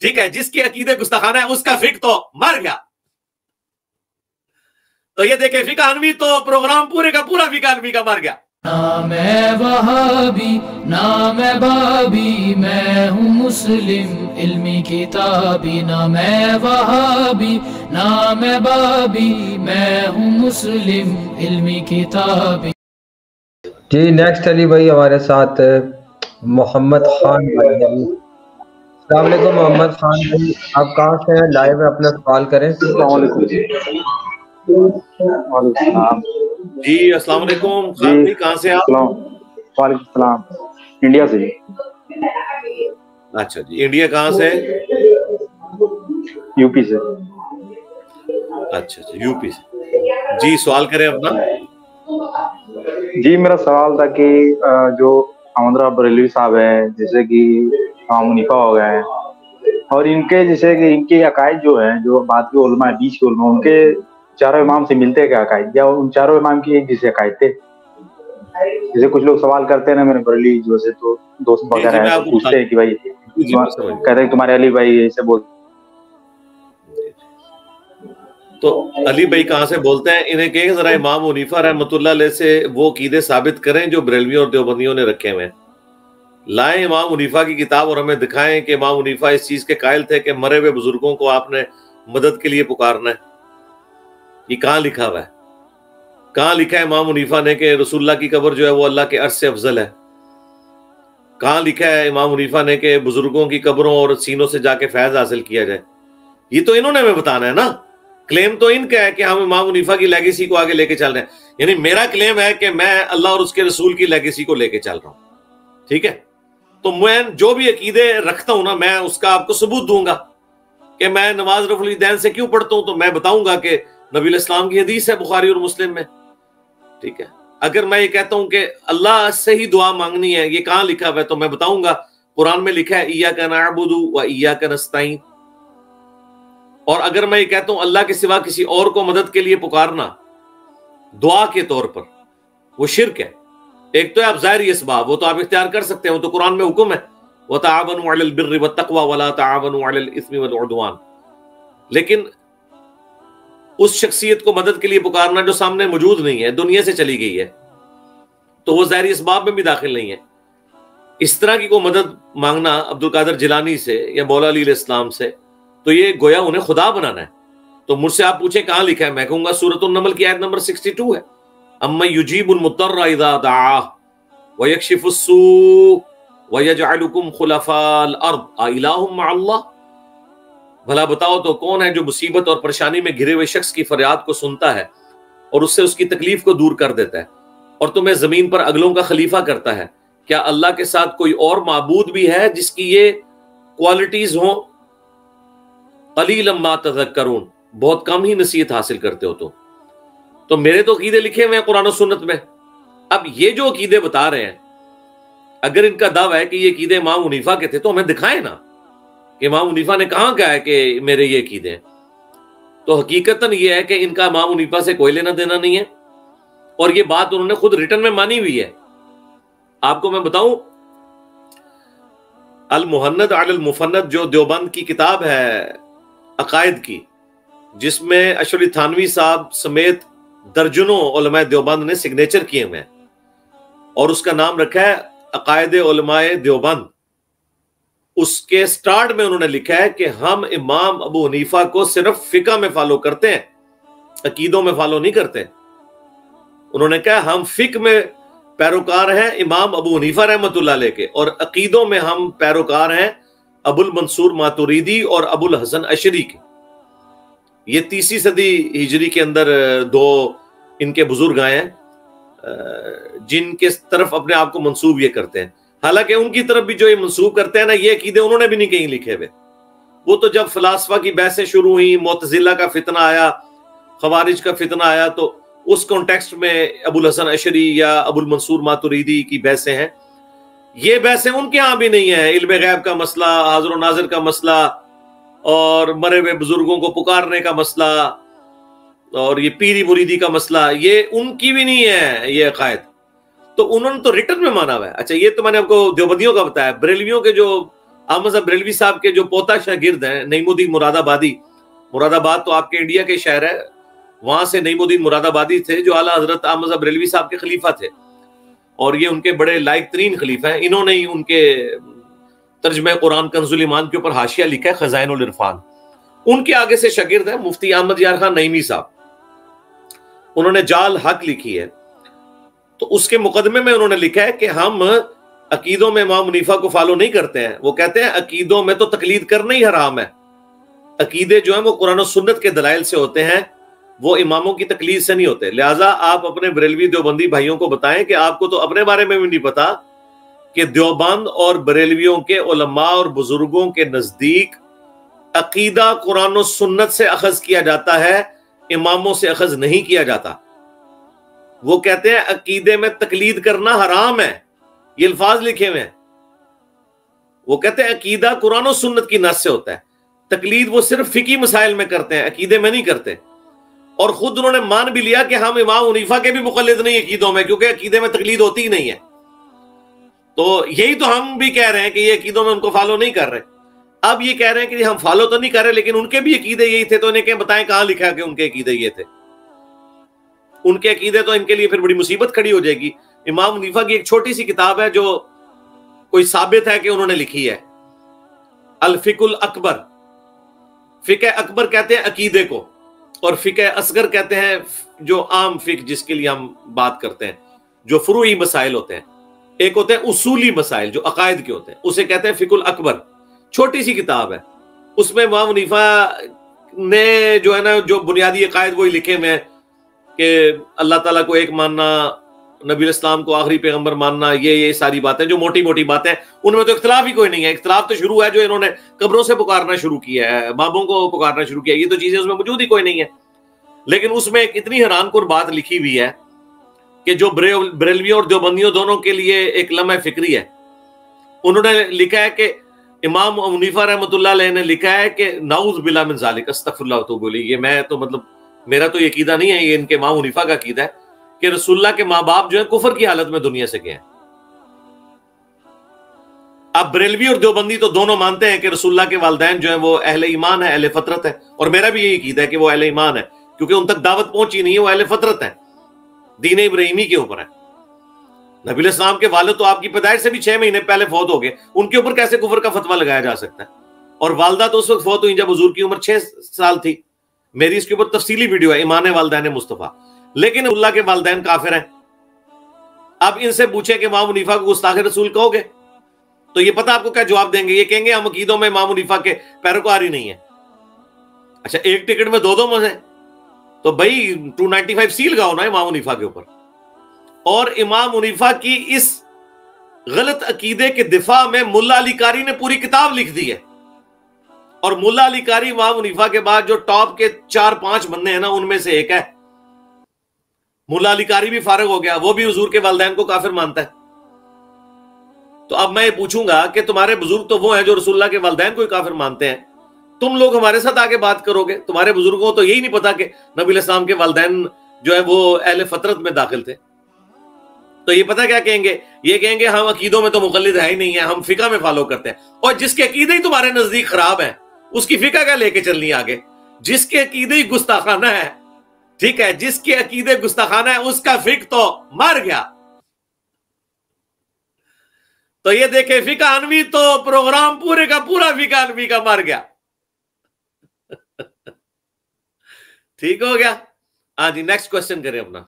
ٹھیک ہے، جس کے عقیدے گستاخانہ ہے اس کا فقہ تو مر گیا. تو یہ دیکھیں فقہ حنفی تو پروگرام پورے کا پورا فقہ حنفی کا مر گیا. نہ میں وہابی نہ میں بابی، میں ہوں مسلم علمی کتابی. نہ میں وہابی نہ میں بابی، میں ہوں مسلم علمی کتابی. جی نیکسٹ علی بھائی ہمارے ساتھ محمد خان بھائی. السلام علیکم محمد خان بھائی، آپ کہاں سے ہیں؟ لائیو میں اپنا سوال کریں. السلام علیکم. وعلیکم السلام. جی السلام علیکم خان بھائی، کہاں سے آپ؟ وعلیکم السلام. انڈیا سے جی. اچھا جی، انڈیا کہاں سے؟ یو پی سے. اچھا یو پی سے. جی سوال کریں اپنا. جی میرا سوال تھا کہ جو احمد رضا بریلوی صاحب ہیں، جیسے کہ امام حنیفہ ہو گئے ہیں، اور ان کے جیسے کہ ان کے عقائد جو ہیں، جو بعد کے علماء بیچ کے علماء، ان کے چاروں امام سے ملتے کیا عقائد، یا ان چاروں امام کی ایک جیسے عقائد تھے؟ جیسے کچھ لوگ سوال کرتے ہیں نا میرے بریلوی جو سے تو دوست وغیرہ ہیں تو پوچھتے ہیں کہ بھائی کہتے ہیں تمہارے علی بھائی ایسے بولتے. تو علی بھائی کہاں سے بولتے ہیں، انہیں کہیں ذرا امام حنیفہ رحمۃ اللہ علیہ سے وہ عقیدے ثابت کریں جو بریلویوں اور دیوبندیوں نے رکھے ہوئے ہیں. لائیں امام حنیفہ کی کتاب اور ہمیں دکھائیں کہ امام حنیفہ اس چیز کے قائل تھے کہ مرے ہوئے بزرگوں کو آپ نے مدد کے لیے پکارنا ہے. یہ کہاں لکھا ہوا ہے؟ کہاں لکھا ہے امام حنیفہ نے کہ رسول اللہ کی قبر جو ہے وہ اللہ کے عرش سے افضل ہے؟ کہاں لکھا ہے امام حنیفہ نے کہ بزرگوں کی قبروں اور سینوں سے جا کے فیض حاصل کیا جائے؟ یہ تو انہوں نے ہمیں بتانا ہے نا. کلیم تو ان کا ہے کہ ہم امام حنیفہ کی لیگیسی کو آگے لے کے چل رہے ہیں. یعنی میرا کلیم ہے کہ میں اللہ اور اس کے رسول کی لیگیسی کو لے کے چل رہا ہوں. ٹھیک ہے، تو میں جو بھی عقیدے رکھتا ہوں نا، میں اس کا آپ کو ثبوت دوں گا. کہ میں نماز رفع الیدین سے کیوں پڑھتا ہوں، تو میں بتاؤں گا کہ نبی علیہ السلام کی حدیث ہے بخاری اور مسلم میں. ٹھیک ہے، اگر میں یہ کہتا ہوں کہ اللہ سے ہی دعا مانگنی ہے، یہ کہاں لکھا ہوا ہے، تو میں بتاؤں گا قرآن میں لکھا ہے ایاک نعبد و ایاک نستعین. اور اگر میں یہ کہتا ہوں اللہ کے سوا کسی اور کو مدد کے لیے پکارنا دعا کے طور پر، وہ شرک ہے. ایک تو ہے آپ ظاہری اسباب، وہ تو آپ اختیار کر سکتے ہیں، وہ تو قرآن میں حکم ہے وَتَعَاوَنُوا عَلَى الْبِرِّ وَالتَّقْوَى وَلَا تَعَاوَنُوا عَلَى الْإِثْمِ وَالْعُدْوَانِ. لیکن اس شخصیت کو مدد کے لیے پکارنا جو سامنے موجود نہیں ہے، دنیا سے چلی گئی ہے، تو وہ ظاہری اسباب میں بھی داخل نہیں ہے. اس طرح کی کوئی مدد مانگنا عبد القادر جیلانی سے یا مولا علی علیہ السلام سے، تو یہ گویا انہیں خدا بنانا ہے. تو مجھ سے آپ پوچھیں کہاں لکھا ہے، میں کہوں گا سورۃ النمل کی آیت نمبر 62 ہے. اَمَّن يُجِيبُ الْمُضْطَرَّ إِذَا دَعَاهُ وَيَكْشِفُ السُّوءَ وَيَجْعَلُكُمْ خُلَفَاءَ الْأَرْضِ أَإِلَٰهٌ مَّعَ اللَّهِ. بھلا بتاؤ تو کون ہے جو مصیبت اور پریشانی میں گھرے ہوئے شخص کی فریاد کو سنتا ہے اور اس سے اس کی تکلیف کو دور کر دیتا ہے، اور تمہیں زمین پر اگلوں کا خلیفہ کرتا ہے؟ کیا اللہ کے ساتھ کوئی اور معبود بھی ہے جس کی یہ کوالٹیز ہوں؟ قلیلا ما تذکرون، بہت کم ہی نصیحت حاصل کرتے ہو. تو میرے تو عقیدے لکھے ہوئے ہیں قرآن و سنت میں. اب یہ جو عقیدے بتا رہے ہیں، اگر ان کا دعویٰ ہے کہ یہ عقیدے امام حنیفہ کے تھے تو ہمیں دکھائیں نا کہ امام حنیفہ نے کہاں کہا ہے کہ میرے یہ عقیدے ہیں. تو حقیقتاً یہ ہے کہ ان کا امام حنیفہ سے کوئی لینا دینا نہیں ہے، اور یہ بات انہوں نے خود ریٹن میں مانی ہوئی ہے. آپ کو میں بتاؤں، المحند علی المفند جو دیوبند کی کتاب ہے عقائد کی، جس میں اشرف علی تھانوی صاحب سمیت درجنوں علماء دیوبند نے سگنیچر کیے ہوئے ہیں، اور اس کا نام رکھا ہے عقائد علماء دیوبند. اس کے سٹارٹ میں انہوں نے لکھا ہے کہ ہم امام ابو حنیفہ کو صرف فقہ میں فالو کرتے ہیں، عقیدوں میں فالو نہیں کرتے. انہوں نے کہا ہم فقہ میں پیروکار ہیں امام ابو حنیفہ رحمۃ اللہ علیہ کے، اور عقیدوں میں ہم پیروکار ہیں ابو المنصور ماتوریدی اور ابو الحسن اشعری کے. یہ 30 صدی ہجری کے اندر دو ان کے بزرگ آئے ہیں جن کے طرف اپنے آپ کو منسوب یہ کرتے ہیں. حالانکہ ان کی طرف بھی جو یہ منسوب کرتے ہیں نا، یہ عقیدے انہوں نے بھی نہیں کہیں لکھے ہوئے. وہ تو جب فلاسفہ کی بحثیں شروع ہوئی، معتزلہ کا فتنہ آیا، خوارج کا فتنہ آیا، تو اس کانٹیکسٹ میں ابو الحسن اشعری یا ابو المنصور ماتوریدی کی بحثیں ہیں. یہ بحثیں ان کے ہاں بھی نہیں ہیں. علم غیب کا مسئلہ، حاضر و ناظر کا مسئلہ، اور مرے ہوئے بزرگوں کو پکارنے کا مسئلہ، اور یہ پیری مریدی کا مسئلہ، یہ ان کی بھی نہیں ہے یہ عقائد. تو انہوں نے تو ریٹن میں مانا ہوا ہے. اچھا، یہ تو میں نے آپ کو دیوبندیوں کا بتایا. بریلویوں کے جو احمد بریلوی صاحب کے جو پوتا شاگرد ہیں نعیم الدین مراد آبادی، مراد آباد تو آپ کے انڈیا کے شہر ہے، وہاں سے نعیم الدین مراد آبادی تھے جو اعلیٰ حضرت احمد بریلوی صاحب کے خلیفہ تھے، اور یہ ان کے بڑے لائق ترین خلیفہ ہیں. انہوں نے ہی ان کے ترجمہ قرآن کنز الایمان کے اوپر حاشیہ لکھا ہے خزائن العرفان. ان کے آگے سے شاگرد ہیں مفتی احمد یار خان نعیمی صاحب، انہوں نے جال حق لکھی ہے. تو اس کے مقدمے میں انہوں نے لکھا ہے کہ ہم عقیدوں میں امام حنیفہ کو فالو نہیں کرتے ہیں. وہ کہتے ہیں عقیدوں میں تو تقلید کرنا ہی حرام ہے، عقیدے جو ہیں وہ قرآن و سنت کے دلائل سے ہوتے ہیں، وہ اماموں کی تقلید سے نہیں ہوتے. لہٰذا آپ اپنے بریلوی دیوبندی بھائیوں کو بتائیں کہ آپ کو تو اپنے بارے میں بھی نہیں پتا کہ دیوبند اور بریلویوں کے علماء اور بزرگوں کے نزدیک عقیدہ قرآن و سنت سے اخذ کیا جاتا ہے، اماموں سے اخذ نہیں کیا جاتا. وہ کہتے ہیں عقیدے میں تقلید کرنا حرام ہے، یہ الفاظ لکھے ہوئے ہیں. وہ کہتے ہیں عقیدہ قرآن و سنت کی نص سے ہوتا ہے، تقلید وہ صرف فقہی مسائل میں کرتے ہیں، عقیدے میں نہیں کرتے. اور خود انہوں نے مان بھی لیا کہ ہم امام حنیفہ کے بھی مقلد نہیں عقیدوں میں، کیونکہ عقیدے میں تقلید ہوتی ہی نہیں ہے. تو یہی تو ہم بھی کہہ رہے ہیں کہ یہ عقیدوں میں ان کو فالو نہیں کر رہے. اب یہ کہہ رہے ہیں کہ ہم فالو تو نہیں کر رہے لیکن ان کے بھی عقیدے یہی تھے، تو انہیں کہ بتائیں کہاں لکھا کہ ان کے عقیدے یہ تھے. ان کے عقیدے تو ان کے لیے پھر بڑی مصیبت کھڑی ہو جائے گی. امام حنیفہ کی ایک چھوٹی سی کتاب ہے جو کوئی ثابت ہے کہ انہوں نے لکھی ہے، الفقہ الاکبر. فقہ اکبر کہتے ہیں عقیدے کو، اور فقہ اصغر کہتے ہیں جو عام فقہ جس کے لیے ہم بات کرتے ہیں، جو فروعی مسائل ہوتے ہیں. ایک ہوتے ہیں اصولی مسائل جو عقائد کے ہوتے ہیں، اسے کہتے ہیں فقہ الاکبر. چھوٹی سی کتاب ہے، اس میں امام حنیفہ نے جو ہے نا جو بنیادی عقائد وہی لکھے ہوئے ہیں کہ اللہ تعالیٰ کو ایک ماننا، نبی الاسلام کو آخری پیغمبر ماننا، یہ ساری باتیں جو موٹی موٹی باتیں، ان میں تو اختلاف ہی کوئی نہیں ہے. اختلاف تو شروع ہے جو انہوں نے قبروں سے پکارنا شروع کیا ہے، بابوں کو پکارنا شروع کیا ہے، یہ تو چیزیں اس میں موجود ہی کوئی نہیں ہے. لیکن اس میں ایک اتنی حیران کن بات لکھی ہوئی ہے کہ جو بریلویوں اور دیوبندیوں دونوں کے لیے ایک لمحہ فکری ہے. انہوں نے لکھا ہے کہ امام حنیفہ رحمۃ اللہ علیہ نے لکھا ہے کہ نعوذ باللہ من ذالک، استغفر اللہ واتوب الیہ. یہ میں تو مطلب میرا تو یہ عقیدہ نہیں ہے، یہ ان کے امام حنیفہ کا عقیدہ ہے کہ رسول اللہ کے ماں باپ جو ہیں کفر کی حالت میں دنیا سے گئے ہیں. اب بریلوی اور دیوبندی تو دونوں مانتے ہیں کہ رسول اللہ کے والدین جو ہیں وہ اہل ایمان ہے، اہل فطرت ہے، اور میرا بھی یہی عقیدہ ہے کہ وہ اہل ایمان ہے، کیونکہ ان تک دعوت پہنچی نہیں ہے، وہ اہل فطرت ہے، دین ابراہیمی کے اوپر ہے. نبی علیہ السلام کے والد تو آپ کی پیدائش سے بھی 6 مہینے پہلے فوت ہو گئے، ان کے اوپر کیسے کفر کا فتویٰ لگایا جا سکتا ہے؟ اور والدہ تو اس وقت فوت ہوئی جب حضور کی عمر 6 سال تھی. میری اس کے اوپر تفصیلی ویڈیو ہے، ایمان والدین مصطفیٰ. لیکن اللہ کے والدین کافر ہیں. اب ان سے پوچھیں کہ امام حنیفہ کو گستاخ رسول کہو گے تو یہ پتہ آپ کو کیا جواب دیں گے؟ یہ کہیں گے ہم عقیدوں میں امام حنیفہ کے پیروکار ہی نہیں ہیں. اچھا ایک ٹکٹ میں دو مزے، تو بھائی 295 سیل گاؤ نا امام حنیفہ کے اوپر. اور امام حنیفہ کی اس غلط عقیدے کے دفاع میں ملا علی قاری نے پوری کتاب لکھ دی ہے. اور ملا علی قاری امام حنیفہ کے بعد جو ٹاپ کے 4-5 بندے ہیں نا ان میں سے ایک ہے. ملا علی قاری بھی فارغ ہو گیا، وہ بھی حضور کے والدین کو کافر مانتا ہے. تو اب میں یہ پوچھوں گا کہ تمہارے بزرگ تو وہ ہیں جو رسول اللہ کے والدین کو ہی کافر مانتے ہیں، تم لوگ ہمارے ساتھ آگے بات کرو گے؟ تمہارے بزرگوں کو تو یہی نہیں پتا کہ نبی علیہ السلام کے والدین جو ہے وہ اہل فطرت میں داخل تھے. تو یہ پتہ کیا کہیں گے؟ یہ کہیں گے ہم عقیدوں میں تو مقلد ہے ہی نہیں ہیں، ہم فقہ میں فالو کرتے ہیں. اور جس کے عقیدے ہی تمہارے نزدیک خراب ہیں اس کی فقہ کیا لے کے چلنی ہے آگے؟ جس کے عقیدے ہی گستاخانہ ہے، ٹھیک ہے، جس کے عقیدے گستاخانہ ہے اس کا فقہ تو مر گیا. تو یہ دیکھیں فقہ انوی تو پروگرام پورے کا پورا فقہ انوی کا مر گیا. ٹھیک ہو گیا؟ ہاں جی نیکسٹ کوسچن کریں اپنا.